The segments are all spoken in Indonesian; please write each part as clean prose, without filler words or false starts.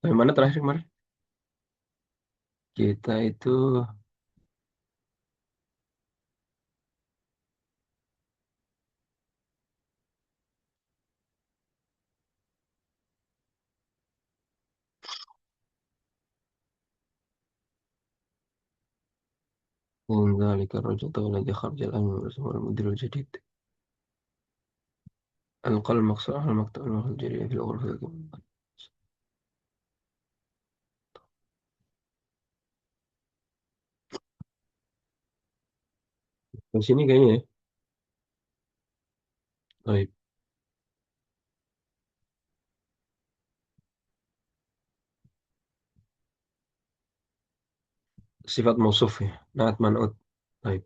Yang mana terakhir kemarin? Kita itu ذلك الرجل الذي خرج الأمر والرسول المدير الجديد ألقى المقصود على المكتب الجريء في الغرفة. Di sini kayaknya ya. Baik. Sifat mausuf ya. Naat man'ut. Baik.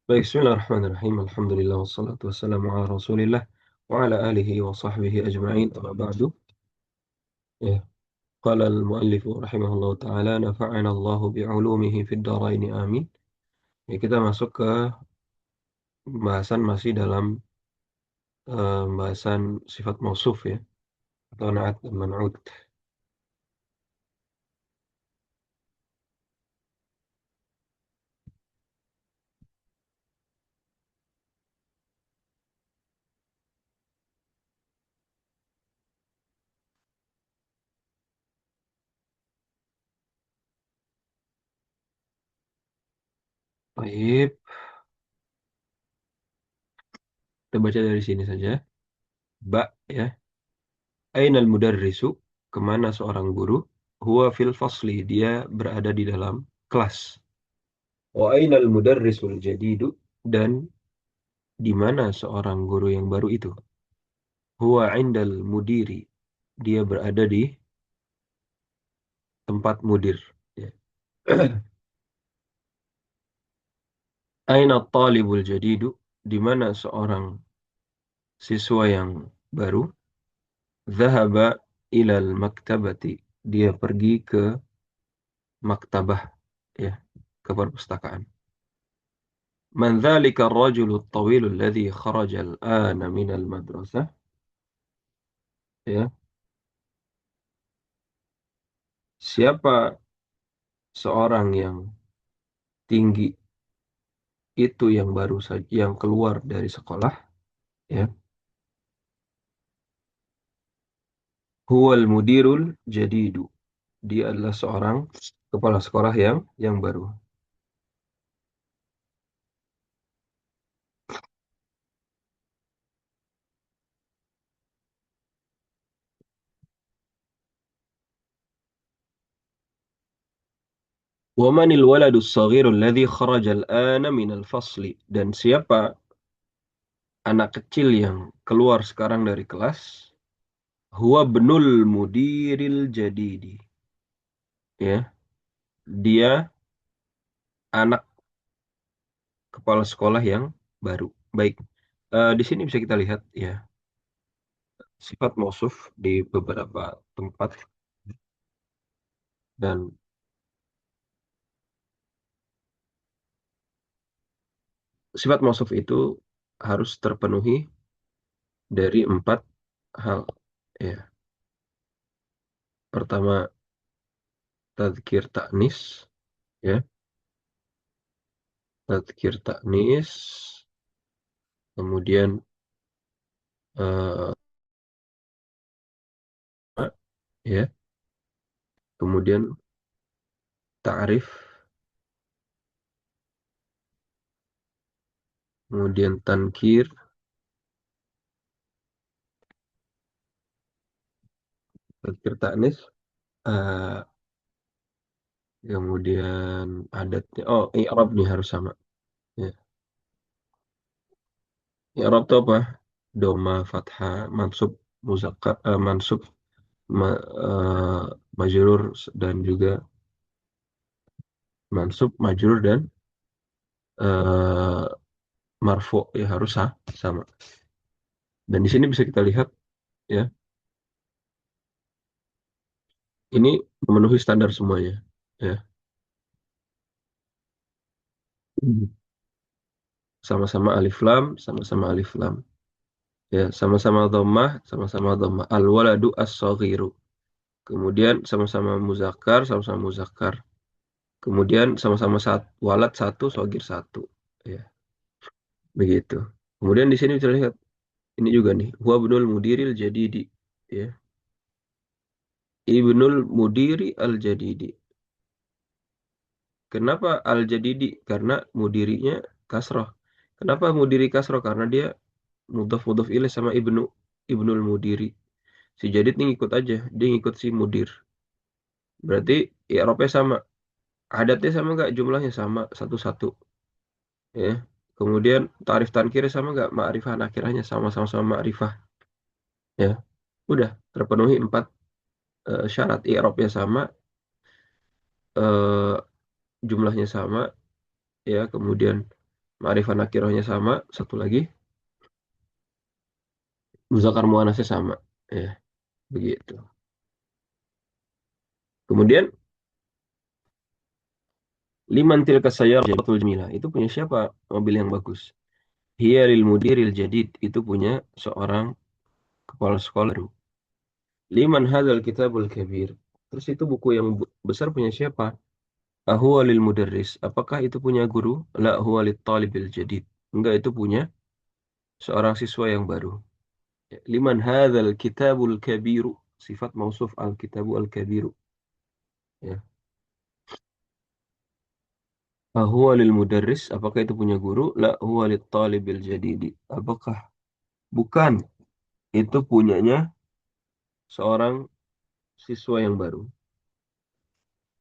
Baik, bismillahirrahmanirrahim. Alhamdulillah wassalatu wassalamu ala Rasulillah wa ala alihi wa sahbihi ajma'in. Amma ba'du. Ya. Qala al-muallif rahimahullah taala nafa'ana Allahu bi'ulumihi fid dharain amin. Ya, kita masuk ke pembahasan masih dalam pembahasan sifat mausuf ya atau naat dan man'ut. Baik, kita baca dari sini saja. Ba ya. Ainal mudarrisu, kemana seorang guru? Huwa fil fasli, dia berada di dalam kelas. Wa ainal mudarrisul jadidu, dan di mana seorang guru yang baru itu? Huwa indal mudiri, dia berada di tempat mudir. Ya. Aina talibul jadidu, di mana seorang siswa yang baru? Zahaba ilal maktabati, dia pergi ke maktabah, ya, ke perpustakaan. Man dzalika ar-rajulu at-tawilu alladhi kharaja al-ana min al-madrasah, ya. Siapa seorang yang tinggi itu yang baru saja yang keluar dari sekolah, ya. Huwal mudirul jadidu, dia adalah seorang kepala sekolah yang baru. Wa manil waladus saghiru alladhi kharaja al-ana min al-fasli, dan siapa anak kecil yang keluar sekarang dari kelas? Huwa benul mudiril jadidi, ya. Dia anak kepala sekolah yang baru. Baik. Di sini bisa kita lihat ya sifat mausuf di beberapa tempat, dan sifat mausuf itu harus terpenuhi dari empat hal. Ya. Pertama, tadzkir ta'nis, ya. Tadzkir ta'nis, kemudian eh, ya, kemudian ta'rif, kemudian tankir, tadzkir ta'nis, eh, kemudian adatnya. Oh, i'rab nih harus sama. Ya. I'rab itu apa? Doma, fathah, mansub, muzakkar, mansub, ma, eh, majrur, dan juga mansub, majrur, dan eh, marfu, ya harus sama. Dan di sini bisa kita lihat ya, ini memenuhi standar semuanya. Ya. Mhm. Sama-sama alif lam, sama-sama alif lam. Ya, sama-sama dhammah, sama-sama dhammah. Al-waladu as-saghiru. Kemudian sama-sama muzakkar, sama-sama muzakkar. Kemudian sama-sama walad satu, shagir satu. Ya, begitu. Kemudian di sini bisa lihat ini juga nih, huwa ibnul mudiril jadidi. Ya, ibnul mudiri al-jadidi. Kenapa al-jadidi? Karena mudirinya kasroh. Kenapa mudiri kasroh? Karena dia mudhaf mudhaf ilaih sama ibnul mudiri. Si Jadid nih ngikut aja, dia ngikut si mudir. Berarti i'rabnya sama, adatnya sama nggak? Jumlahnya sama satu-satu, ya. Kemudian tarif tankirnya sama nggak? Ma'rifah nakirahnya sama-sama ma'rifah, ya. Udah terpenuhi empat syarat. I'rabnya sama, eh, jumlahnya sama, ya. Kemudian ma'rifah nakirahnya sama, satu lagi muzakkar muannasnya sama, ya. Begitu. Kemudian liman tilka sayyaratul jamilah, itu punya siapa mobil yang bagus? Hiya lil mudiril jadid, itu punya seorang kepala sekolah baru. Liman hadzal kitabul kabir. Terus itu buku yang besar punya siapa? Ahuwa lil mudarris. Apakah itu punya guru? La huwa lit talibil jadid. Enggak, itu punya seorang siswa yang baru. Liman hadzal kitabul kabiru. Sifat mausuf al-kitabu al-kabiru. Ya. Ahuwa lil mudarris. Apakah itu punya guru? La huwa lit talibil jadidi. Apakah bukan itu punyanya seorang siswa yang baru.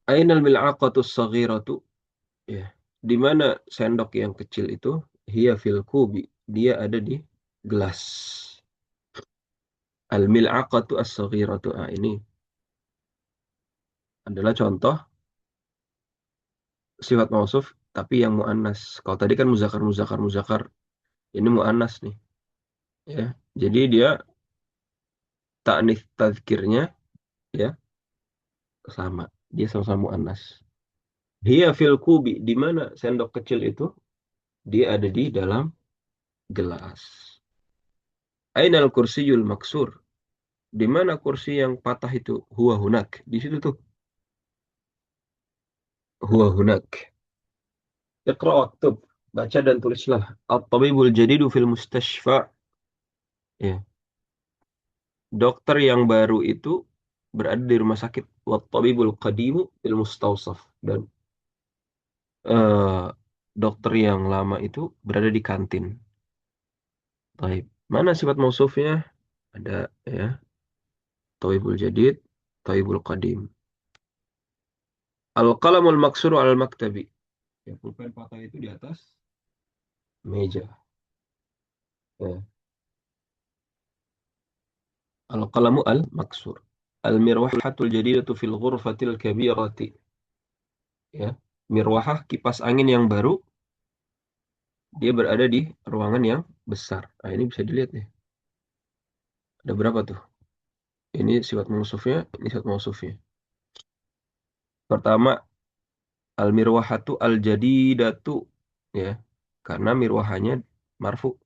Ainal mil'aqatus saghiratu. Ya. Di mana sendok yang kecil itu? Hiya fil kubi. Dia ada di gelas. Al mil'aqatu as-saghiratu. Ah, ini adalah contoh sifat mausuf tapi yang muannas. Kalau tadi kan muzakkar muzakkar muzakkar. Ini muannas nih, ya. Jadi dia ta'nits tazkirnya, ya, sama. Dia sama-sama muannas. Hiya fil kubi. Di mana sendok kecil itu? Dia ada di dalam gelas. Ainal kursiyul maksur. Di mana kursi yang patah itu? Huwa hunak. Di situ tuh. Huwa hunak. Iqra waktub. Baca dan tulislah. At-tabibul jadidu fil mustashfa. Ya. Dokter yang baru itu berada di rumah sakit. Wat-tabibul qadimu fil mustawsaf. Dan eh, dokter yang lama itu berada di kantin. Baik. Mana sifat mausufnya? Ada, ya. Tabibul jadid, tabibul qadim. Al-qalamul maksuru al-maktabi. Ya, pulpen patah itu di atas meja. Ya. Al-qalamu al-maksur. Al-mirwahatul jadidatu fil ghurfatil kabirati. Ya. Mirwahah, kipas angin yang baru, dia berada di ruangan yang besar. Nah, ini bisa dilihat nih. Ada berapa tuh? Ini sifat mausufnya, ini sifat mausufnya. Pertama, al-mirwahatu al-jadidatu. Ya. Karena mirwahanya marfu.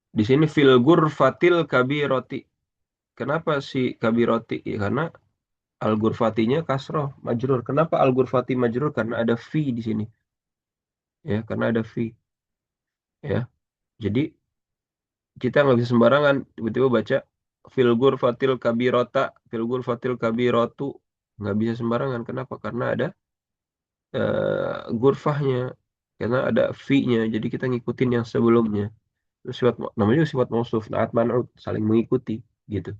Di sini fil ghurfatil kabirati. Kenapa si kabiroti? Ya, karena al-ghurfatinya kasroh, majrur. Kenapa al-ghurfati majrur? Karena ada fi di sini. Ya, karena ada fi. Ya, jadi kita nggak bisa sembarangan tiba-tiba baca filgur fatil kabirota, filgur fatil kabirotu. Nggak bisa sembarangan. Kenapa? Karena ada gurfahnya. Karena ada fi-nya. Jadi kita ngikutin yang sebelumnya. Terus namanya juga sifat mausuf, naat man'ut, saling mengikuti gitu.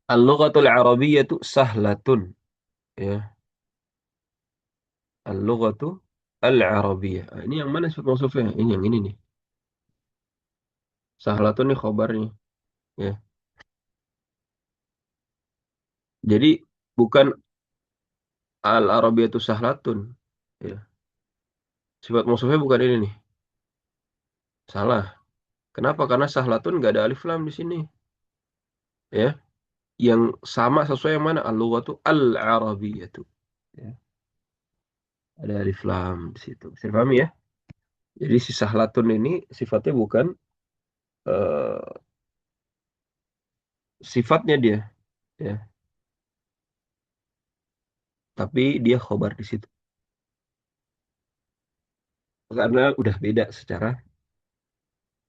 Al-lughatul arabiyyatu sahlatun. Ya, al-lughatu al-arabiyyah. Ah, ini yang mana sifat mausufnya? Ini yang ini nih. Sahlatun nih khobarnya. Ya. Jadi bukan al-arabiyatu sahlatun. Ya. Sifat mausufnya bukan ini nih. Salah. Kenapa? Karena sahlatun nggak ada alif lam di sini. Ya. Yang sama sesuai yang mana? Al-lughatu al-arabiyatu. Ya. Ada alif lam di situ. Bisa dipahami ya? Jadi si sahlatun ini sifatnya bukan eh, sifatnya dia, ya, tapi dia khobar di situ karena udah beda secara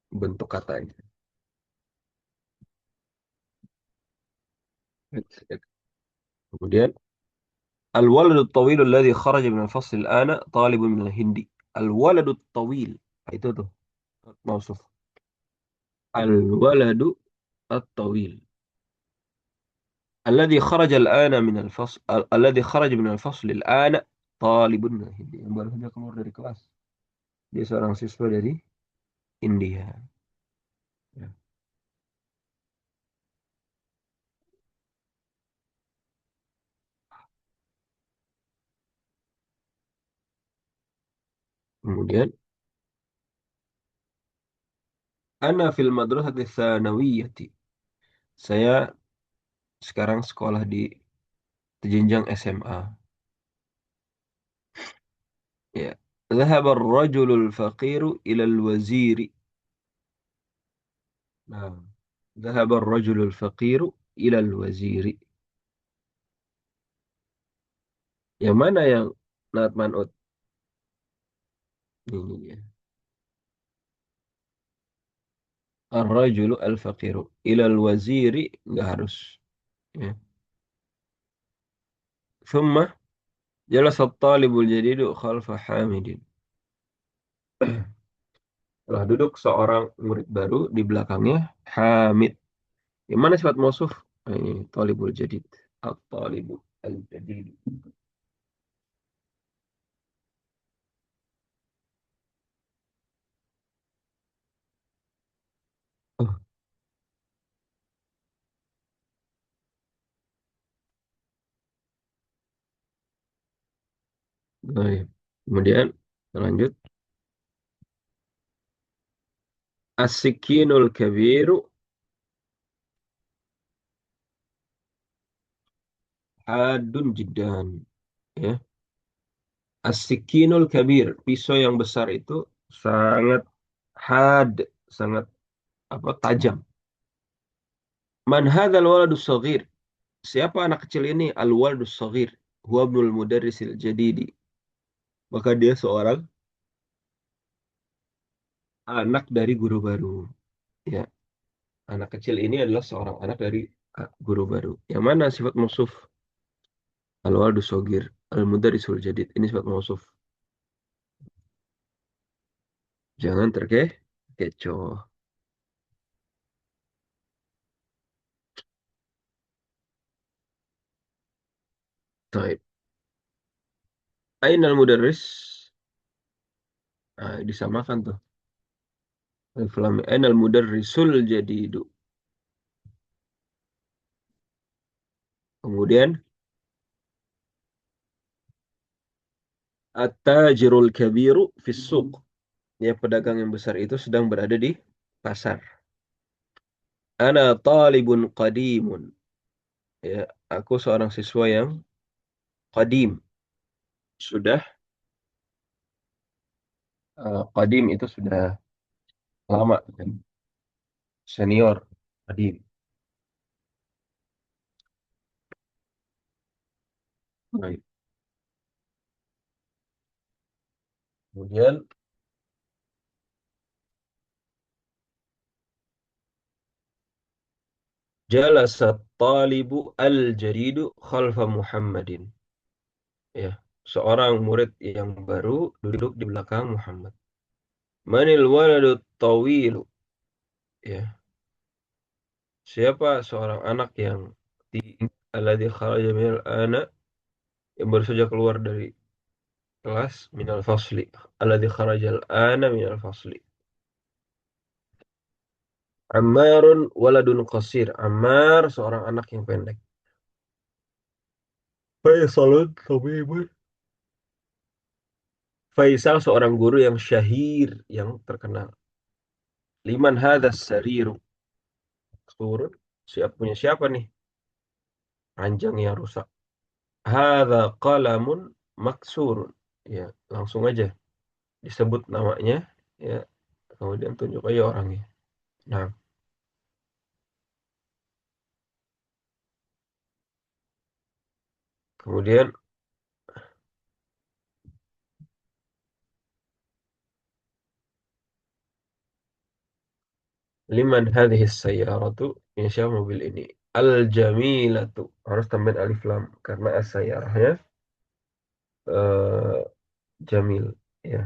bentuk katanya. Kemudian al-waladu at-tawil alladhi kharaja min al-fasl al-ana talibun min al-hindi. Al-waladu at-tawil itu tuh mausuf. Al-waladu at-tawil الذي خرج الآن من الفصل الذي خرج من الفصل الآن طالب من الهند yang baru saja keluar dari kelas. Dia seorang siswa dari India. Ya. Kemudian, ana fil madrasati tsanawiyati. Saya sekarang sekolah di jenjang SMA. Ya. ذهب الرجل الفقير إلى الوزير. Nah, ذهب الرجل الفقير إلى الوزير. Yang mana yang not man'ut? Ini dia. Ar-rajulu al-faqiru ila al-waziri nggak harus. Ya. ثم جلس الطالب الجديد خلف حامد. Telah duduk seorang murid baru di belakangnya Hamid. Yang mana sifat mausuf? Ini talibul jadid. At-talibu al-jadid. Oh, baik. Kemudian lanjut. As-sikinul kabiru hadun jiddan. Ya. As-sikinul kabir, pisau yang besar itu sangat had, sangat apa tajam. Man hadzal waladus saghir? Siapa anak kecil ini? Al-waladus saghir. Huwa ibnul mudarrisil jadidi. Maka dia seorang anak dari guru baru. Ya, anak kecil ini adalah seorang anak dari guru baru. Yang mana sifat mausuf? Al-waladus saghir, al-mudarrisul jadid. Ini sifat mausuf. Jangan terkecoh. Baik. Ainal mudarris? Nah, disamakan tuh. Alif lam mim. Ainal mudarrisul jadidu. Kemudian at-tajirul kabiru fis suq. Ya, pedagang yang besar itu sedang berada di pasar. Ana talibun qadimun. Ya, aku seorang siswa yang qadim. Sudah qadim itu sudah lama kan? Senior qadim. Baik. Kemudian jalasa talibu al-jaridu khalfa Muhammadin. Ya, seorang murid yang baru duduk di belakang Muhammad. Manil waladu tawilu. Ya, siapa seorang anak yang alladzi kharaja minal ana yang baru saja keluar dari kelas minal fasli. Alladzi kharajal ana minal fasli. Ammarun waladun qasir. Ammar seorang anak yang pendek. Faisalun tabibun. Faisal seorang guru yang syahir, yang terkenal. Liman hadas sariru. Turun. Siapa punya siapa nih? Ranjang yang rusak. Hadza qalamun maksurun. Ya, langsung aja disebut namanya, ya, kemudian tunjuk aja orangnya. Nah, kemudian liman hadhihi sayyaratu, ini siapa mobil ini? Al-jamilatu. Harus tambahin alif lam karena as-sayyarahnya eh, jamil. Ya,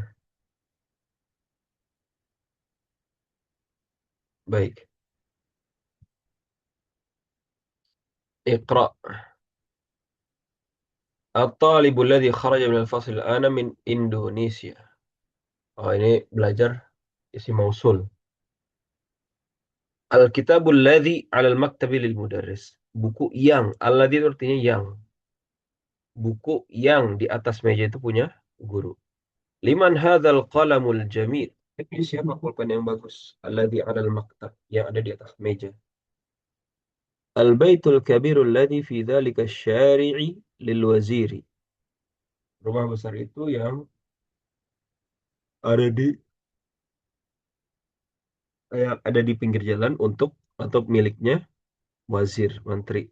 baik. Iqra. At-talibu alladhi kharaja min al-fasl al-ana min Indonesia. Oh, ini belajar isi mausul. Al-kitabul ladzi 'ala al-maktabi lil mudarris. Buku yang, alladzi itu artinya yang. Buku yang di atas meja itu punya guru. Liman hadzal qalamul jamil. Ini siapa pulpen yang bagus? Alladzi 'ala al-maktab, yang ada di atas meja. Al-baitul kabirul ladzi fi dzalika asy-syari'i lil waziri. Rumah besar itu yang ada di yang ada di pinggir jalan untuk atau miliknya wazir, menteri.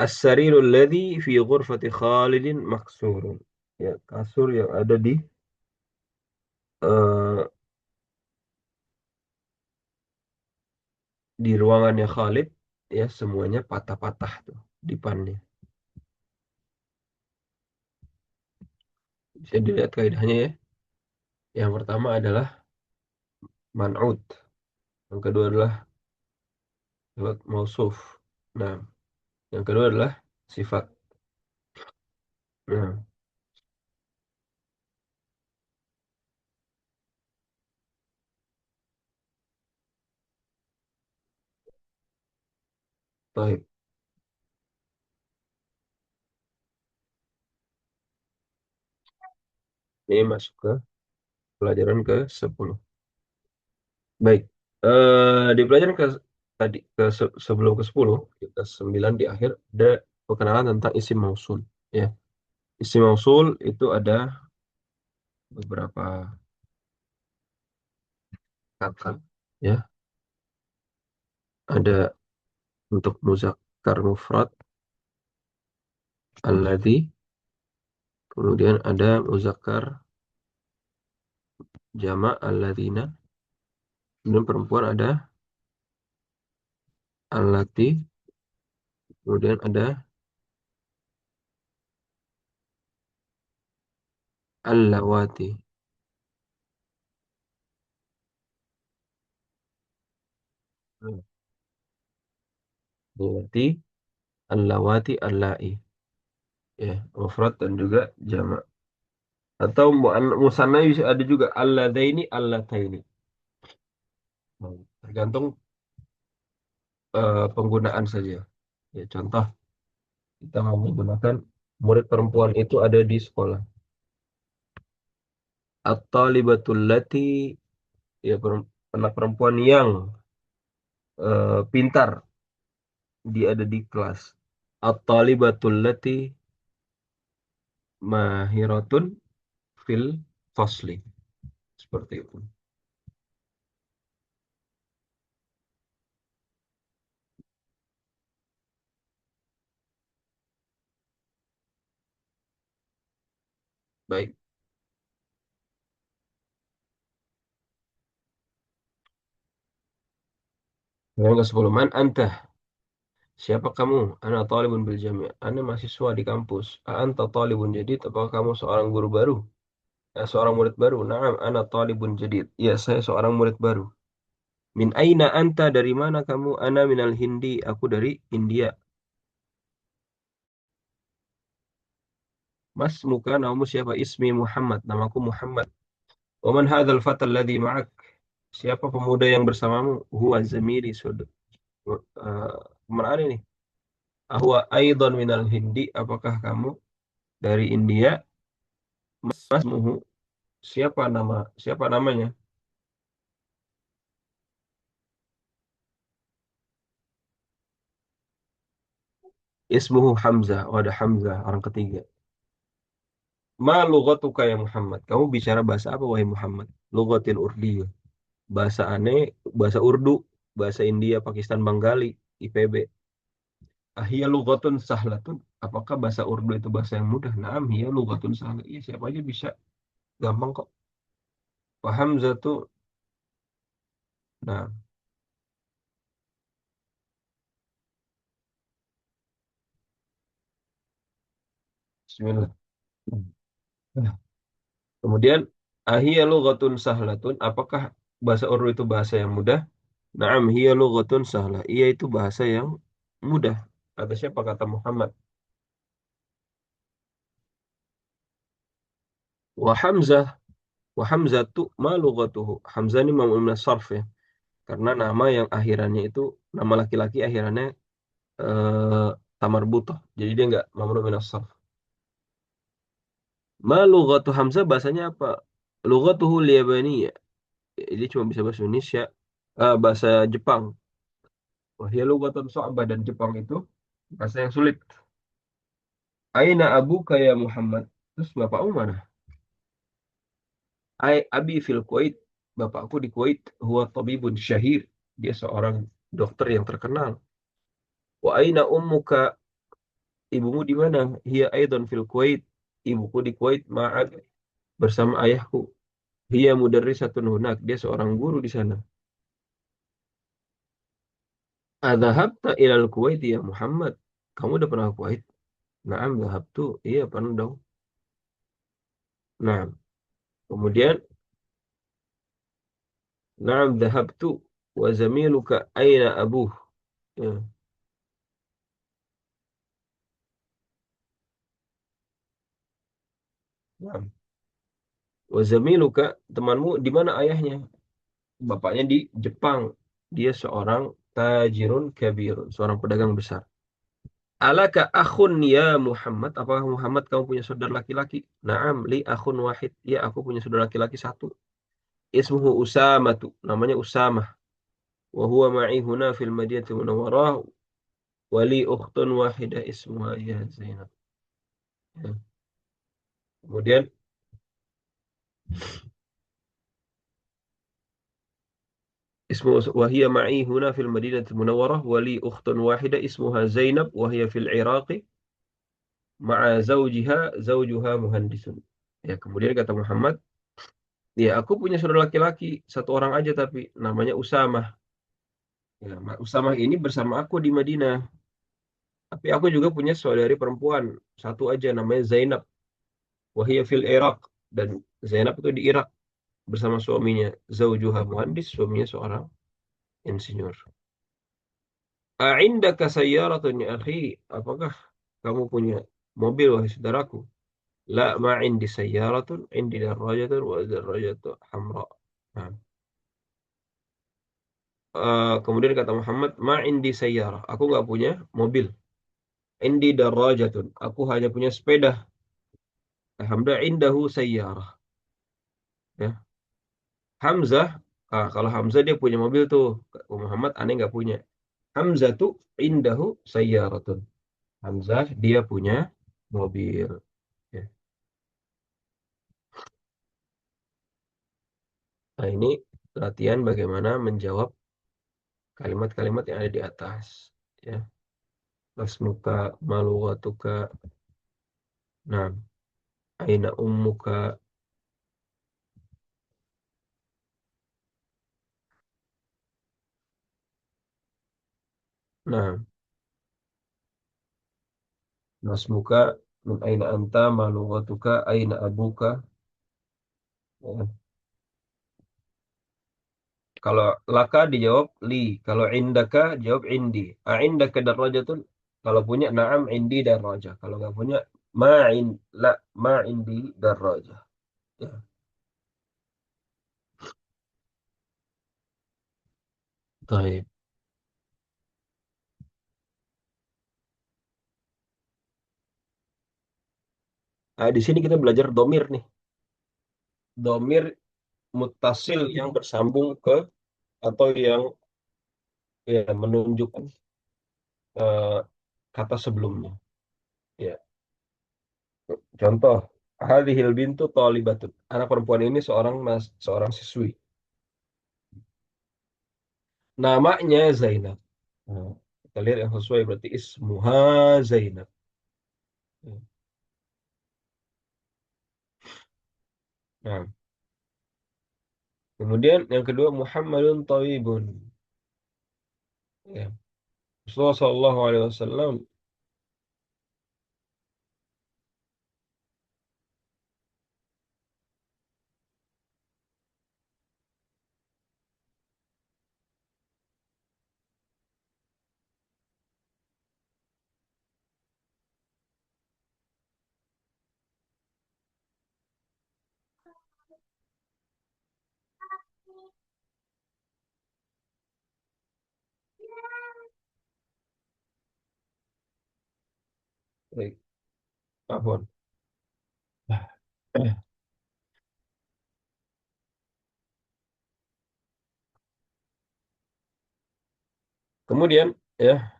As-sarirul ladzi fi ghurfati Khalidin maksurun. Ya, kasur yang ada eh, di ruangannya Khalid ya semuanya patah-patah tuh dipannya. Bisa dilihat kaidahnya ya. Yang pertama adalah man'ut. Yang kedua adalah sifat mausuf. Nah, yang kedua adalah sifat. Nah, baik. Ini masuk ke pelajaran ke-10. Baik. Di pelajaran tadi sebelum ke-10, ke-9 di akhir ada perkenalan tentang isim mausul. Ya, isim mausul itu ada beberapa kata. Ya, ada untuk muzakkar mufrad alladzi, kemudian ada muzakkar jamak alladzina, kemudian perempuan ada allati, kemudian ada allawati. Allati, allawati, allai. Ya, mufrad dan juga jamak. Atau musanna bisa ada juga alladaini, allataini. Tergantung penggunaan saja. Ya, contoh kita mau menggunakan murid perempuan itu ada di sekolah. At-talibatul lati, ya anak perempuan yang pintar, dia ada di kelas. At-talibatul lati mahiratun fil fasli. Seperti itu. Baik. Yang ke-10, man anta? Siapa kamu? Ana talibun bil jami'. Ana mahasiswa di kampus. Anta talibun jadid? Apakah kamu seorang guru baru? Seorang murid baru. Naam, ana talibun jadid. Ya, saya seorang murid baru. Min aina anta? Dari mana kamu? Ana minal Hindi. Aku dari India. Mas, muka namamu siapa? Ismi Muhammad. Namaku Muhammad. Waman hadzal fatal ladzi ma'ak? Siapa pemuda yang bersamamu? Huwa zamili, saudara. Teman ada nih. Ahwa aidan minal Hindi. Apakah kamu dari India? Masmuhu. Siapa namanya? Ismuhu Hamzah. Oh, ada Hamzah, orang ketiga. Ma lughatuka ya Muhammad? Kamu bicara bahasa apa wahai Muhammad? Lughatil Urdiyah. bahasa aneh, bahasa Urdu, bahasa India, Pakistan, Bengali, IPB. Ahia lughatun sahlatun. Apakah bahasa Urdu itu bahasa yang mudah? Naam, hiya lughatun sahlah. Iya, siapa aja bisa. Gampang kok. Paham tuh. Nah, bismillah. Nah, kemudian, ahia lughatun sahlatun. Apakah bahasa Urdu itu bahasa yang mudah? Naam, hiya lughatun sahlah. Iya, itu bahasa yang mudah. Kata siapa? Kata Muhammad. Wa Hamzah. Wa Hamzah tu ma lughatuhu. Hamzah ini mamnu minas sarf ya. Karena nama yang akhirannya itu, nama laki-laki akhirannya eh, tamar butoh. Jadi dia nggak mamnu minas sarf. Ma lughatu Hamzah bahasanya apa? Lughatuhu liyabaniyya. Dia cuma bisa bahasa Indonesia. Bahasa Jepang. Wahia lughatun su'bah, dan Jepang itu bahasa yang sulit. Aina abuka ya Muhammad? Terus bapakmu mana? Abi fil Kuwait. Bapakku di Kuwait. Huwa tabibun syahir. Dia seorang dokter yang terkenal. Wa aina ummuka? Ibumu di mana? Hiya aidan fil Kuwait. Ibuku di Kuwait ma'ak bersama ayahku. Hiya mudarrisatun hunak. Dia seorang guru di sana. Adzahabta ilal Kuwait ya Muhammad? Kamu udah pernah ke Kuwait? Naam, dhahabtu. Iya, pernah dong. Nah, kemudian naam dhahabtu wa zamiluka aina abuh? Ya, naam. Wa zamiluka, temanmu di mana ayahnya? Bapaknya di Jepang. Dia seorang tajirun kabirun, seorang pedagang besar. Alaka akhun ya Muhammad? Apakah Muhammad kamu punya saudara laki-laki? Naam, li akhun wahid. Ya, aku punya saudara laki-laki satu. Ismuhu Usamatu. Namanya Usamah. Wa huwa ma'i huna fil Madinati Munawwarah. Wali ukhtun wahidah ismuha ya Zainab. Ya. Kemudian ismu wahia ma'i huna fil Madinati Munawwarah wali ukhtun wahidah ismuha Zainab wahia fil Iraqi ma'a zawjuha muhandisun. Ya, kemudian kata Muhammad, ya aku punya saudara laki-laki satu orang aja tapi namanya Usamah. Ya, Usamah ini bersama aku di Madinah. Tapi aku juga punya saudari perempuan satu aja namanya Zainab. Wahia fil Iraq, dan Zainab itu di Irak bersama suaminya. Zaujuha muhandis, suaminya seorang insinyur. A'indaka sayyaratun ya akhi? Apakah kamu punya mobil wahai saudaraku? La ma indi sayyaratun, indi darajatun wa darajatu hamra. Nah, kemudian kata Muhammad, ma indi sayyarah. Aku nggak punya mobil. Indi darajatun. Aku hanya punya sepeda. Alhamdulillah indahu sayyarah. Ya. Hamzah, kalau Hamzah dia punya mobil tuh. Muhammad aneh nggak punya. Hamzah tuh indahu sayyaratun. Hamzah dia punya mobil. Ya. Nah, ini latihan bagaimana menjawab kalimat-kalimat yang ada di atas. Ya. Masmuka, maluwatuka, nah, aina ummuka, nah, masmuka, min aina anta, maluwatuka, aina abuka. Ya. Kalau laka dijawab li, kalau indaka jawab indi. Indaka darajatun, kalau punya na'am indi darajah. Kalau nggak punya ma'in la ma indi darajah. Ya. Baik. Di sini kita belajar domir nih. Domir mutasil yang bersambung ke atau yang ya menunjukkan eh, kata sebelumnya. Ya. Contoh, hadhil bintu thalibatun. Anak perempuan ini seorang siswi. Namanya Zainab. Nah, kita lihat yang sesuai berarti ismuha Zainab. Ya. Nah, kemudian yang kedua Muhammadun Tawibun. Ya. Rasulullah Shallallahu Alaihi Wasallam. Baik, Afwan. Kemudian ya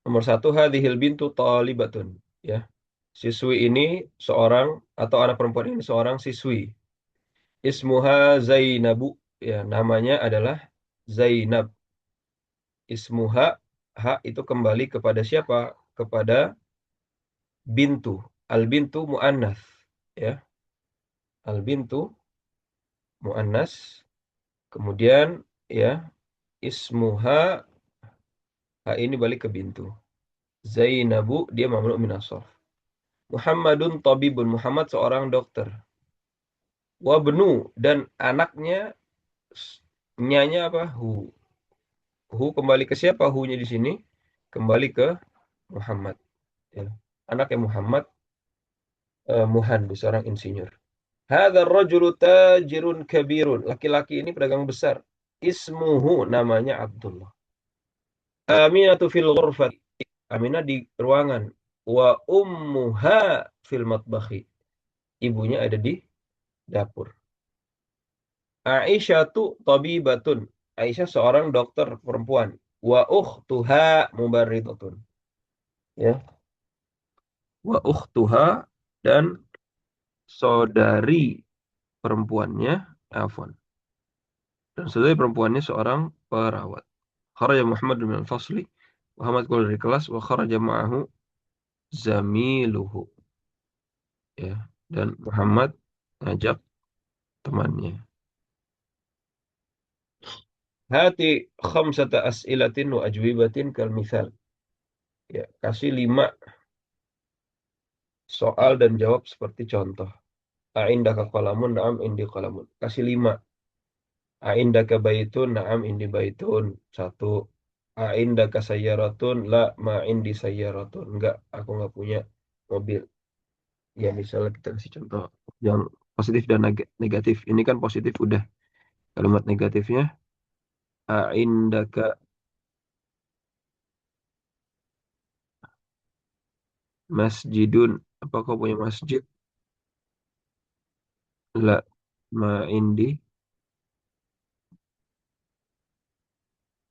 nomor satu hadhil bintu talibatun. Ya, siswi ini seorang atau anak perempuan ini seorang siswi. Ismuha Zainabu. Ya, namanya adalah Zainab. Ismuha, hak itu kembali kepada siapa? Kepada bintu. Al bintu muannas. Ya, al bintu muannas. Kemudian ya ismuha, hak ini balik ke bintu. Zainabu dia mamnu min as-sarf. Muhammadun tabibun. Muhammad seorang dokter. Wabnu dan anaknya nyanya apa? Hu. Hu kembali ke siapa? Hu-nya di sini kembali ke Muhammad. Ya. Anaknya Muhammad Muhandis seorang insinyur. Hadzal rajulu tajirun kabirun. Laki-laki ini pedagang besar. Ismuhu namanya Abdullah. Aminatu fil ghurfati. Aminah di ruangan. Wa ummuha fil matbakhi. Ibunya ada di dapur. Aisyah tu tabibatun. Aisyah seorang dokter perempuan. Wa ukhtuha mubarridatun. Ya. Wa ukhtuha dan saudari perempuannya, afwan. Dan saudari perempuannya seorang perawat. Kharaja Muhammad bin al-Fasli. Muhammad keluar dari kelas. Wa kharaja ma'ahu zamiluhu. Ya. Dan Muhammad ngajak temannya. Hati khamsata as'ilatin wa ajwibatin kal misal. Ya, kasih 5 soal dan jawab seperti contoh. A'indaka qalamun, na'am indi qalamun. Kasih 5. A'indaka baitun, na'am indi baitun. Satu. A'indaka sayyaratun, la ma indi sayyaratun. Enggak, aku enggak punya mobil. Ya, misalnya kita kasih contoh yang positif dan negatif. Ini kan positif udah. Kalimat negatifnya, A'indaka masjidun. Apa kau punya masjid? La ma indi,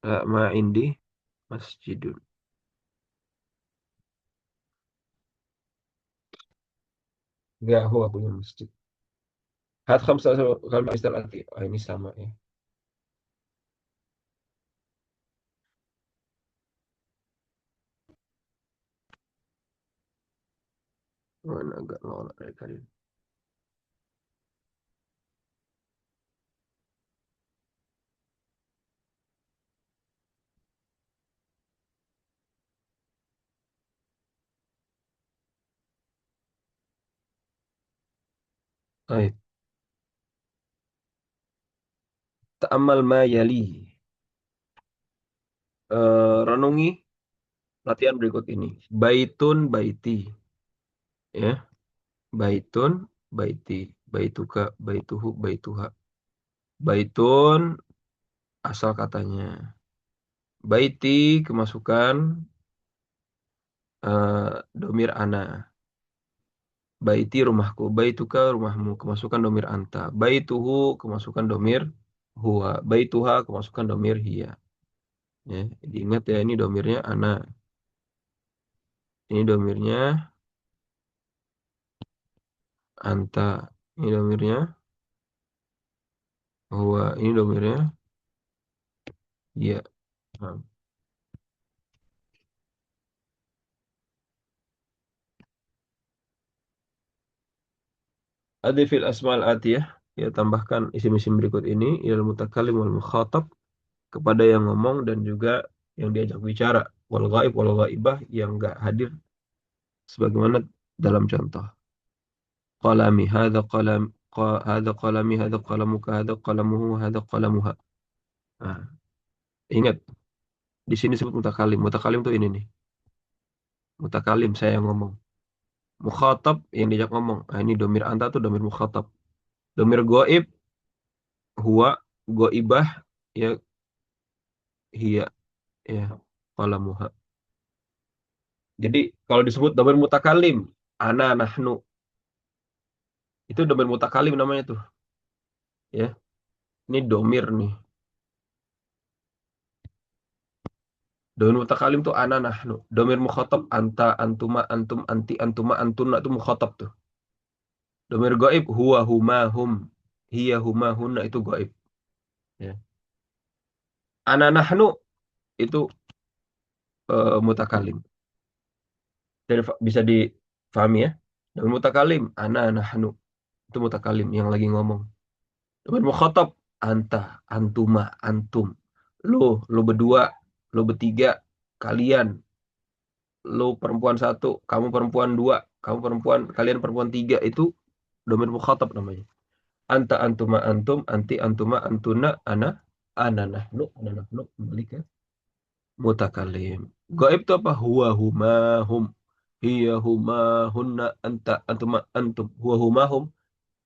la ma indi masjidun. Enggak, aku enggak punya masjid. Hat khamsah kalimat istilah arti. Oh, ini sama ya. Mana agak nolak dari tadi. Baik. Ta'amal ma yali. Renungi latihan berikut ini. Baitun baiti. Ya. Baitun baiti. Baituka baituhu baituha. Baitun asal katanya. Baiti kemasukan domir ana. Baiti rumahku. Baituka rumahmu. Kemasukan domir anta. Baituhu kemasukan domir huwa. Baituha kemasukan domir hiya. Ya, diingat ya ini domirnya ana. Ini domirnya anta. Ini domirnya ini domirnya ya. Nah, adifil asmal atiyah, ya tambahkan isim-isim berikut ini ilal mutakallim wal mukhatab, kepada yang ngomong dan juga yang diajak bicara, wal ghaib wal ghaibah, yang enggak hadir, sebagaimana dalam contoh. Qalami hadza qalam, hadza qalami, hadza qalamuka, hadza qalamuhu, hadza qalamuha. Nah, ingat di sini sebut mutakalim. Mutakalim tuh ini nih. Mutakalim saya yang ngomong. Mukhatab yang diajak ngomong. Nah, ini domir anta tuh domir mukhatab. Domir goib huwa, goibah ya hiya, ya qalamuha. Jadi kalau disebut domir mutakalim, ana nahnu, itu domir mutakalim namanya tuh, ya. Ini domir nih. Domir mutakalim tuh ana nahnu. Domir mukhatab anta, antuma, antum, anti, antuma, antuna itu mukhatab tuh. Domir gaib huwa, huma, hum, hiya, huma, hunna itu gaib. Ya. Ana nahnu itu mutakalim. Jadi bisa difahami ya. Domir mutakalim ana nahnu itu mutakalim yang lagi ngomong. Domir mukhatab anta, antuma, antum. Lu berdua, lu bertiga, kalian, lu perempuan satu, kamu perempuan dua, kamu perempuan, kalian perempuan tiga, itu domir mukhatab namanya. Anta, antuma, antum, anti, antuma, antuna, ana nahnu, kembali ke mutakalim. Gaib itu apa? Huwa, huma, hum, hiya, huma, hunna, anta, antuma, antum, huwa, huma, hum.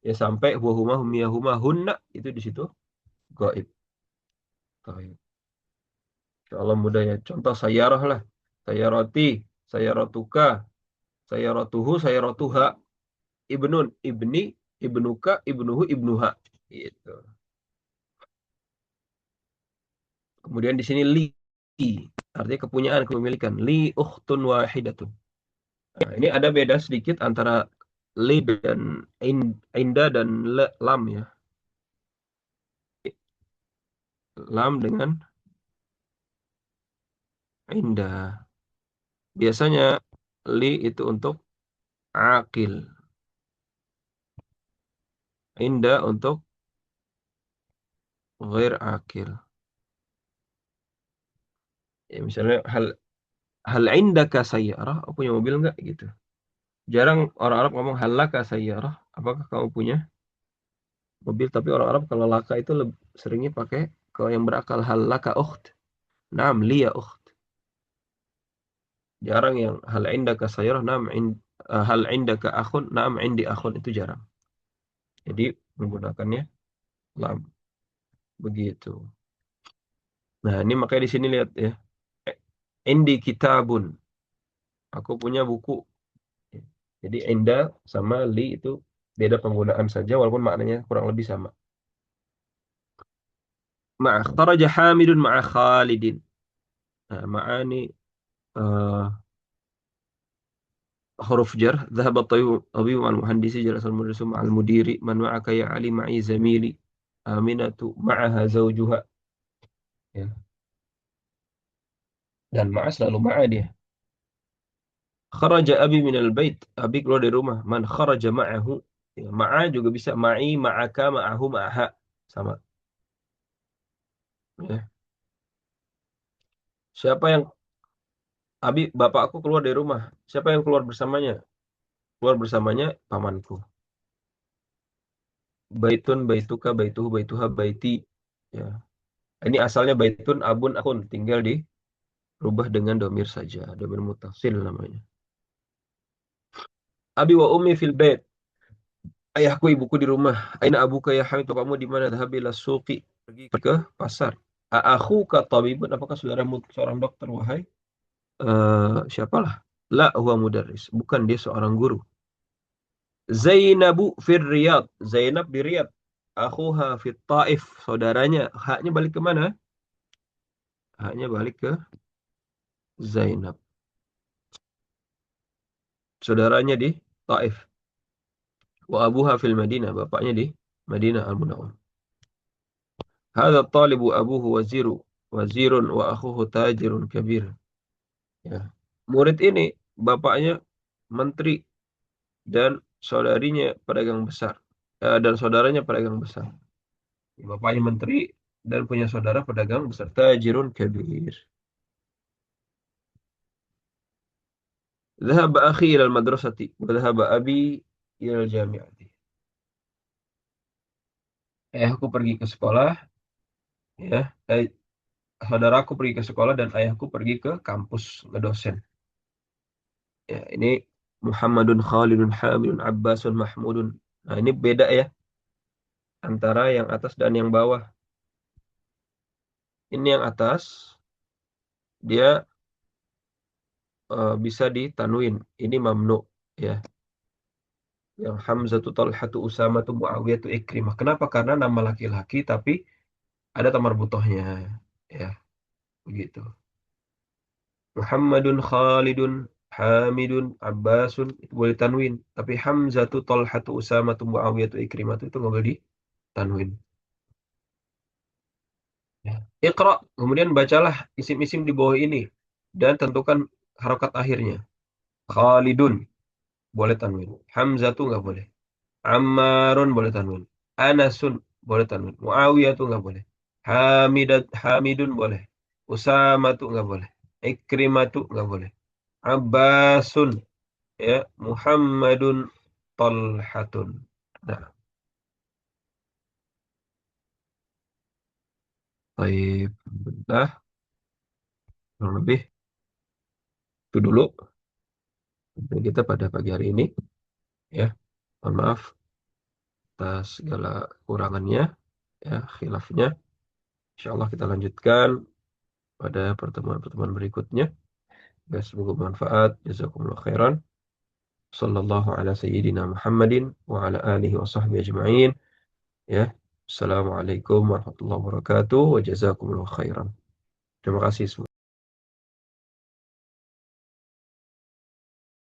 Ya sampai huwa, huma, hum, hiya, huma, hunna, itu di situ gaib. Gaib. Insya mudah ya. Contoh sayarah lah. Sayarati, sayaratuka, sayaratuhu, sayaratuha. Ibnun, ibni, ibnuka, ibnuhu, ibnuha. Gitu. Kemudian di sini li, artinya kepunyaan, kepemilikan. Li ukhtun wahidatun. Nah, ini ada beda sedikit antara li dan inda dan lam ya. Lam dengan inda. Biasanya li itu untuk akil. Inda untuk ghair akil. Ya, misalnya hal indaka sayyarah, aku punya mobil enggak gitu. Jarang orang Arab ngomong hal laka sayyarah, apakah kamu punya mobil, tapi orang Arab kalau laka itu seringnya pakai kalau yang berakal hal laka ukht. Naam liya ukht. Jarang yang hal indaka sayyarah, naam hal indaka akhun, naam indi akhun, itu jarang. Jadi menggunakannya lam begitu. Nah, ini makanya di sini lihat ya. Eh, Indi kitabun. Aku punya buku. Jadi enda sama li itu beda penggunaan saja walaupun maknanya kurang lebih sama. Ma'a kharaja Hamidun ma'a Khalidin. Nah, ma'a ini eh, huruf jar. Dhahaba tabibu ma'al muhandisi jalasal mudarrisu ma'al mudiri. Man ma'aka ya Ali ma'i zamili. Aminatu ma'aha zawjuha. Ya. Dan ma'a selalu ma'a dia. Kharaja abi minal bait. Abi keluar dari rumah. Man kharaja ma'ahu. Ya, ma'a juga bisa ma'i, ma'aka, ma'ahu, ma'aha. Sama. Ya. Siapa yang Abi, bapakku keluar dari rumah. Siapa yang keluar bersamanya? Keluar bersamanya pamanku. Baitun, baituka, baituhu, baituha, baiti. Ya. Ini asalnya baitun, abun, akun. Tinggal dirubah dengan domir saja. Domir mutasil namanya. Abi wa ummi fil bait. Ayahku, ibuku di rumah. Aina abuka ya Hamid? Bapakmu di mana? Dhahabila suqi. Pergi ke pasar. Aku ka tabibun. Apakah saudaramu seorang dokter, wahai? Siapalah? La huwa mudarris. Bukan, dia seorang guru. Zainabu fir Riyad. Zainab di Riyadh. Akhuha fit Taif. Saudaranya. Haknya balik ke mana? Haknya balik ke Zainab. Saudaranya di Taif. Wa abuha fil Madinah. Bapaknya di Madinah Al-Munawwar. Hadza talibu abuhu wazirun wa akhuhu tajirun kabir. Ya. Murid ini bapaknya menteri dan saudarinya pedagang besar. Dan saudaranya pedagang besar. Bapaknya menteri dan punya saudara pedagang besar. Tajirun kabir. Dhahaba akhi ilal madrasati wa dhahaba abi ilal jami'ati. Ayahku pergi ke sekolah, ya. Saudaraku pergi ke sekolah dan ayahku pergi ke kampus ngedosen. Ya, ini Muhammadun Khalidun Hamidun Abbasun Mahmudun. Nah, ini beda ya antara yang atas dan yang bawah. Ini yang atas dia bisa ditanwin. Ini mamnu ya. Yang Hamzatu Talhatu Usamatu Muawiyatu Ikrimah. Kenapa? Karena nama laki-laki tapi ada tamar butohnya. Ya, begitu. Muhammadun Khalidun Hamidun Abbasun itu boleh tanwin. Tapi Hamzatu Talhatu Usamatu Muawiyatu Ikrimah itu nggak boleh ditanwin. Ya. Iqra, kemudian bacalah isim-isim di bawah ini dan tentukan harokat akhirnya. Khalidun boleh tanwin. Hamzatu nggak boleh. Ammarun boleh tanwin. Anasun boleh tanwin. Muawiyah tuh nggak boleh. Hamidun boleh. Usama tuh nggak boleh. Ikrimah tuh nggak boleh. Abbasun ya. Muhammadun Talhatun. Nah, baik. Nah, kurang lebih itu dulu untuk kita pada pagi hari ini ya. Mohon maaf atas segala kurangannya ya, khilafnya. Insya Allah kita lanjutkan pada pertemuan-pertemuan berikutnya. Ya, semoga bermanfaat. Jazakumullah khairan. Sallallahu ala sayyidina Muhammadin wa ala alihi wa sahbihi ajma'in. Ya. Assalamualaikum warahmatullahi wabarakatuh wa jazakumullah khairan. Terima kasih semua.